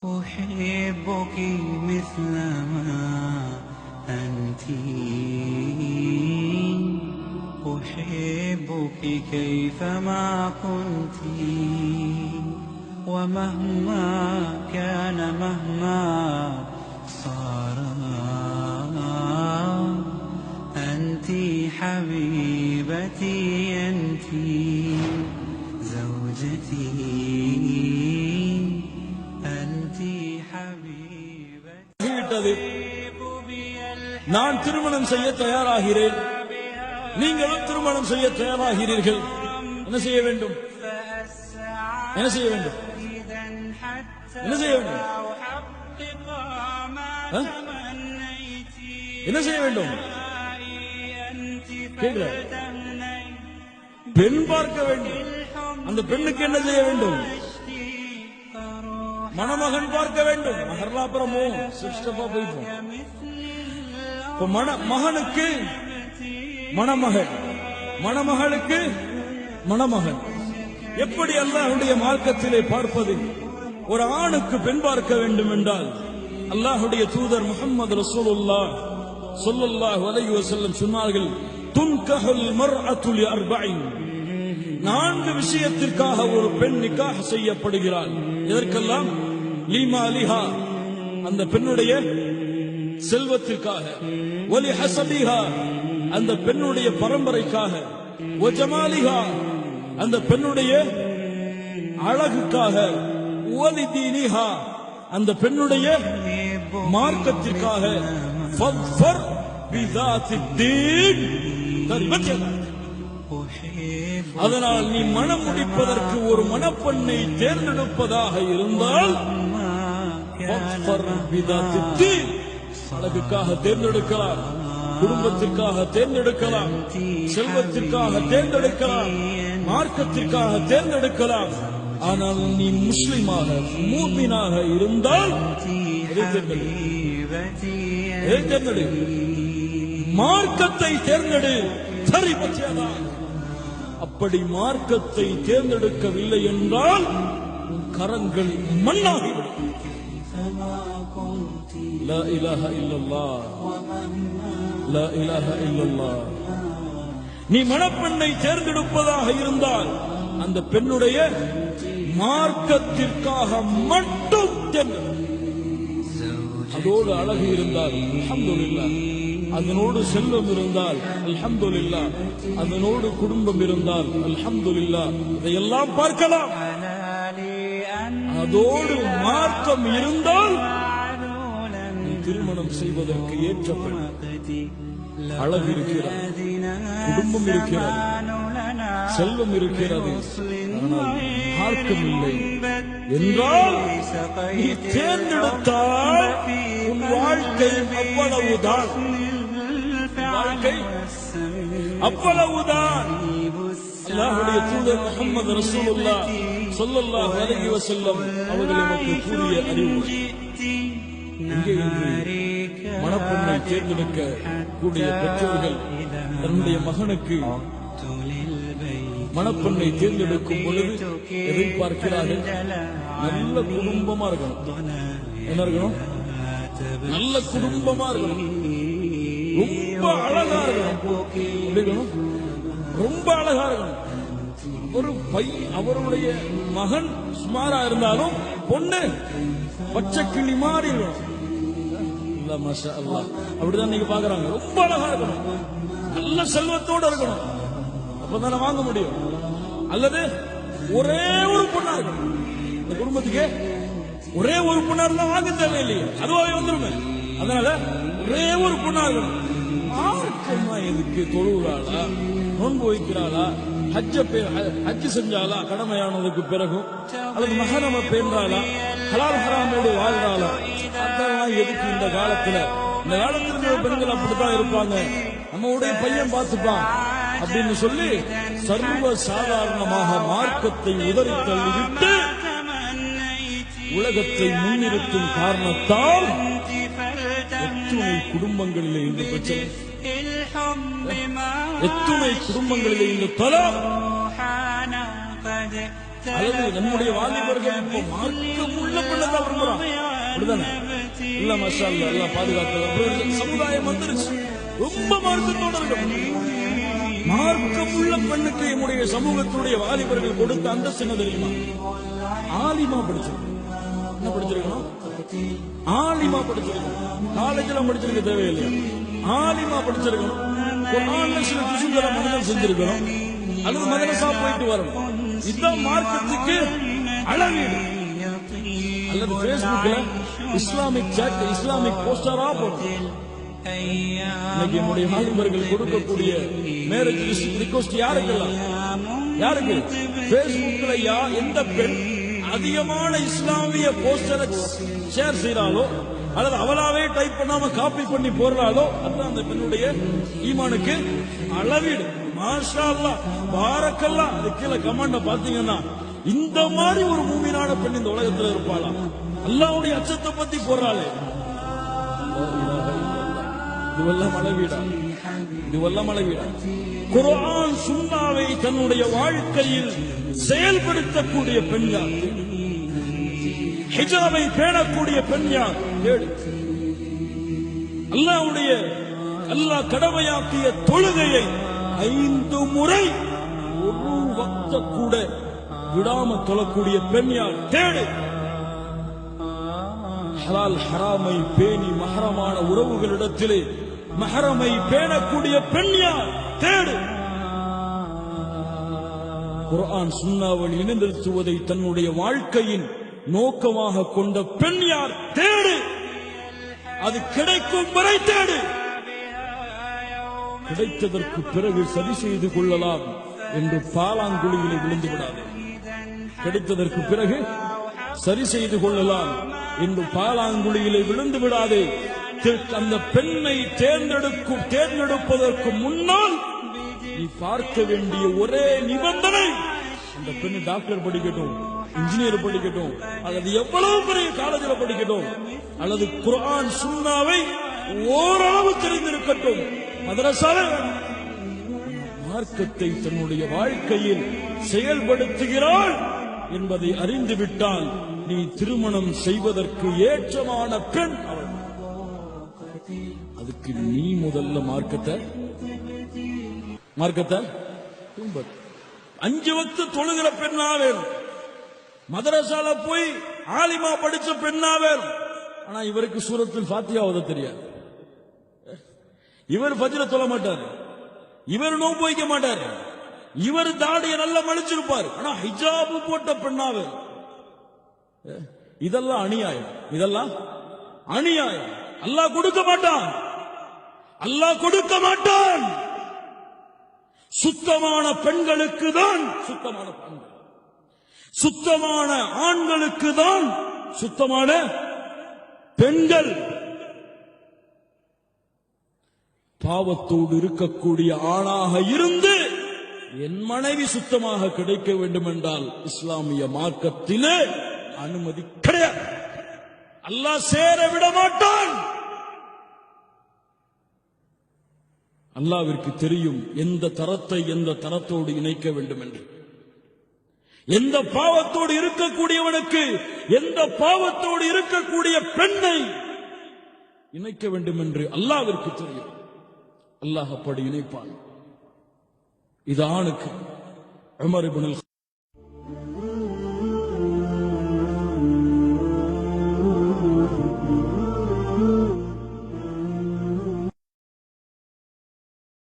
أحبك مثلما أنت، أحبك كيفما كنت، ومهما كان مهما صار أنت حبيبتي، أنت زوجتي، أنت حبيبتي. நான் திருமணம் செய்ய தயாராகிறேன், நீங்களும் திருமணம் செய்ய தயாராகிறீர்கள். என்ன செய்ய வேண்டும்? என்ன செய்ய வேண்டும்? என்ன செய்ய வேண்டும்? என்ன செய்ய வேண்டும்? கேட்கல. பெண் பார்க்க வேண்டும். அந்த பெண்ணுக்கு என்ன செய்ய வேண்டும்? மணமகன் பார்க்க வேண்டும். மகர்லாபுரமோ சிஸ்டப்பா போயிட்டோம். மகனுக்கு மணமகன், மணமகளுக்கு மணமகன். எப்படி அல்லாஹ்வுடைய மார்க்கத்திலே பார்ப்பது? ஒரு ஆணுக்கு பெண் பார்க்க வேண்டும் என்றால் அல்லாஹ்வுடைய தூதர் முஹம்மது ரசூலுல்லாஹ் ஸல்லல்லாஹு அலைஹி வஸல்லம் சொன்னார்கள், துன்கஹுல் மர்அத்து லிஅர்பஇன். 4 விஷயத்திற்காக ஒரு பெண் நிக்காஹ் செய்யப்படுகிறாள். இதற்கெல்லாம் லிமாலிஹா, அந்த பெண்ணுடைய செல்வத்திற்காக, வலி ஹஸபிஹா, அந்த பெண்ணுடைய பரம்பரைக்காக, வஜமாலிஹா, அந்த பெண்ணுடைய அழகுக்காக, வலி தீனிஹா, அந்த பெண்ணுடைய மார்க்கத்திற்காக. ஃபத்ஃபர் பிதாத்தித் தீன். அதனால் நீ மனம் முடிப்பதற்கு ஒரு மணப்பெண்ணை தேர்ந்தெடுப்பதாக இருந்தால் அழகுக்காக தேர்ந்தெடுக்கலாம், குடும்பத்திற்காக தேர்ந்தெடுக்கலாம், செல்வத்திற்காக தேர்ந்தெடுக்கலாம், மார்க்கத்திற்காக தேர்ந்தெடுக்கலாம். ஆனால் நீ முஸ்லிமாக மூமினாக இருந்தால் தேர்ந்தெடு, மார்க்கத்தை தேர்ந்தெடு. சரி பற்றியதா? அப்படி மார்க்கத்தை தேர்ந்தெடுக்கவில்லை என்றால் கரங்கள் மண்ணாகிவிடும். லா இலாஹ இல்லல்லாஹ், லா இலாஹ இல்லல்லாஹ். நீ மணப்பெண்ணை தேர்ந்தெடுப்பதாக இருந்தால் அந்த பெண்ணுடைய மார்க்கத்திற்காக மட்டும் தேர்ந்தெடு. அதோடு அழகு இருந்தால் அல்ஹம்துலில்லாஹ், அதனோடு செல்வம் இருந்தால் அல்ஹம்துலில்லாஹ், அதனோடு குடும்பம் இருந்தால் அல்ஹம்துலில்லாஹ், இதையெல்லாம் பார்க்கலாம். அதோடு மார்க்கம் இருந்தால் திருமணம் செய்வதற்கு ஏற்ற பெண். அழகு இருக்கிறது, குடும்பம் இருக்கிறது, செல்வம் இருக்கிறது, ஆனால் மார்க்கம் இல்லை என்றால் நீ தேர்ந்தெடுத்தால் உன் வாழ்க்கை அவ்வளவுதான், வாழ்க்கை அவ்வளவுதான். அல்லாஹ்வுடைய தூதர் முஹம்மது ரசூலுல்லாஹ் ஸல்லல்லாஹு அலைஹி வஸல்லம் அவர்கள் நமக்கு கூறிய அறிவுரை. இங்கே மணப்பெண்ணை தேர்ந்தெடுக்க கூடிய பெற்றோர்கள் தன்னுடைய மகனுக்கு மணப்பெண்ணை தேர்ந்தெடுக்கும் பொழுது எதை பார்க்கிறார்கள்? நல்ல குடும்பமா இருக்கணும். என்ன இருக்கணும்? நல்ல குடும்பமா இருக்கணும், ரொம்ப அழகா இருக்கணும், ரொம்ப அழகா இருக்கணும். ஒரு அவருடைய மகன் சுமாரா இருந்தாலும் பொண்ணு பச்சை கிளி மாறி இருக்கணும். அப்படிதான் நீங்க பாக்குறாங்க. ரொம்ப அழகா இருக்கணும், நல்ல செல்வத்தோட இருக்கணும், அப்பதானே வாங்க முடியும். அல்லது ஒரே ஒரு பொண்ணா இருக்கணும். இந்த குடும்பத்துக்கு ஒரே ஒரு பொண்ணா இருந்தா வாங்க தேவையில்லையே, அதுவாக வந்துருமே. அதனால ஒரே ஒரு பொண்ணா இருக்கணும். மார்க்கமா எதுக்கு? தொழுகிறாளா, நோன்பு வைக்கிறாளா, ஹஜ் செஞ்சாலா கடமையானதுக்கு பிறகும், அல்லது மஹரம பேன்றாளா, ஹலால் ஹராமோடு வாழ்றாளா, அதெல்லாம் எதுக்கு இந்த காலத்துல? இந்த காலத்துல பெண்கள் அப்படித்தான் இருப்பாங்க, நம்மளுடைய பையன் பார்த்துப்பான் அப்படின்னு சொல்லி சர்வ சாதாரணமாக மார்க்கத்தை உதறி தள்ளிவிட்டு உலகத்தை முன்னிறுத்தும் காரணத்தால் எத்துணை குடும்பங்களிலே இந்த பிரச்சனை, எத்துணை குடும்பங்களிலே இந்த தலா அல்லது நம்முடைய வாலிபர்கள் இப்போ மார்க்கம் உள்ள பெண்ணதான் விரும்புறான், அப்படிதானே? இல்ல மஷா அல்லாஹ், எல்லாம் பாதுகாத்து சமுதாயம் வந்துருச்சு, ரொம்ப மார்க்கத்தோட இருக்கணும். மார்க்கம் உள்ள பெண்ணுக்கு என்னுடைய சமூகத்துடைய வாலிபர்கள் கொடுத்த அந்தஸ்து என்ன தெரியுமா? ஆலிமா படிச்சிருக்கணும். என்ன படிச்சிருக்கணும்? ஆலிமா படிச்சிருக்கணும். காலேஜ்ல படிச்சிருக்க தேவையில்லையா? ஆலிமா படிச்சிருக்கணும். குர்ஆன்ல சில ஜுஸுகளை மனனம் செஞ்சிருக்கணும், அல்லது மதரசா போயிட்டு வரணும். இதுதான் மார்க்கத்துக்கு அளவீடு. அல்லது பேஸ்புக்ல இஸ்லாமிக் சாட், இஸ்லாமிக் போஸ்டரா போடணும். இன்னைக்கு என்னுடைய வாலிபர்கள் கொடுக்கக்கூடிய மேரேஜ் ரிக்வெஸ்ட் யாருக்கெல்லாம்? யாருக்கு? பேஸ்புக்ல எந்த பெண் அதிகமான இஸ்லாமிய போஸ்டரை ஷேர் செய்யறாளோ, அல்லது அவளாவே டைப் பண்ணாம காப்பி பண்ணி போடுறாளோ, அதுதான் அந்த பெண்ணுடைய ஈமானுக்கு அளவீடு. மாஷா அல்லாஹ், பாரக்கல்லாஹ். அது கீழே கமெண்ட பாத்தீங்கன்னா, இந்த மாதிரி ஒரு மூமினான பெண் இந்த உலகத்துல இருப்பாளா? அல்லாஹ்வுடைய அச்சத்தை பத்தி போடுறாளே. இதுவெல்லாம் அளவீடா? இதுவெல்லாம் அளவீடா? குர்ஆன் சுன்னாவை தன்னுடைய வாழ்க்கையில் செயல்படுத்தக்கூடிய பெண் யார்? ஹிஜாபை பேணக்கூடிய பெண் யார்? அல்லாஹ் கடமையாக்கிய தொழுகையை 5 முறை ஒரு வக்த கூட விடாம தொழக்கூடிய பெண் யார்? தேடு. ஹலால் ஹராமை பேணி மஹரமான உறவுகளிடத்திலே மஹரமை பேணக்கூடிய பெண் யார்? தேடு. குர்ஆன் சுன்னாவை இணைந்திருத்துவதை தன்னுடைய வாழ்க்கையின் நோக்கமாக கொண்ட பெண் யார்? தேடு. அது கிடைக்கும் வரை தேடு. கிடைத்ததற்கு பிறகு சரி செய்து கொள்ளலாம் என்று பாலாங்குழியிலே விழுந்து விடாது. கிடைத்ததற்கு பிறகு சரி செய்து கொள்ளலாம் என்று பாலாங்குழியிலே விழுந்து விடாதே. அந்த பெண்ணை தேர்ந்தெடுப்பதற்கு முன்னால் நீ பார்க்க வேண்டிய ஒரே நிபந்தனை, அந்த பெண் டாக்டர் படிக்கட்டும், இன்ஜினியர் படிக்கட்டும், அல்லது எவ்வளவு பெரிய காலேஜில் படிக்கட்டும், அல்லது குர்ஆன் சுன்னாவை ஓரளவு தெரிந்திருக்கட்டும், மதரசாவே மார்க்கத்தை தன்னுடைய வாழ்க்கையில் செயல்படுத்துகிறாள் என்பதை அறிந்துவிட்டால் நீ திருமணம் செய்வதற்கு ஏற்றமான பெண் அவள். அதுக்கு நீ முதல்ல மார்க்கத்தை 5 வக்து தொழுகிற பெண்ணா வேணும். மதரசால போய் ஆலிமா படிச்ச பெண்ணா வேணும். ஆனா இவருக்கு சூரத்துல் ஃபாத்திஹா ஓத தெரியாது. இவர் ஃபஜ்ர தொழ மாட்டார், இவர் நோன்பு வைக்க மாட்டார், இவர் தாடியை நல்லா மலிச்சிருப்பார். ஆனா ஹிஜாபு போட்ட பெண்ணா வேணும். இதெல்லாம் அநியாயம். இதெல்லாம் அநியாயம். அல்லாஹ் கொடுக்க மாட்டான். அல்லாஹ் கொடுக்க மாட்டான். சுத்தமான பெண்களுக்கு தான் சுத்தமான பெண்கள், சுத்தமான ஆண்களுக்கு தான் சுத்தமான பெண்கள். பாவத்தோடு இருக்கக்கூடிய ஆணாக இருந்து என் மனைவி சுத்தமாக கிடைக்க வேண்டும் என்றால் இஸ்லாமிய மார்க்கத்திலே அனுமதி கிடையாது. அல்லாஹ் சேர விட மாட்டான். அல்லாஹ்விற்கு தெரியும் எந்த தரத்தை எந்த தரத்தோடு இணைக்க வேண்டும் என்று. எந்த பாவத்தோடு இருக்கக்கூடியவனுக்கு எந்த பாவத்தோடு இருக்கக்கூடிய பெண்ணை இணைக்க வேண்டும் என்று அல்லாஹ்விற்கு தெரியும். அல்லாஹ் அப்படி இணைப்பான். இது ஆணுக்கு. Umar ibn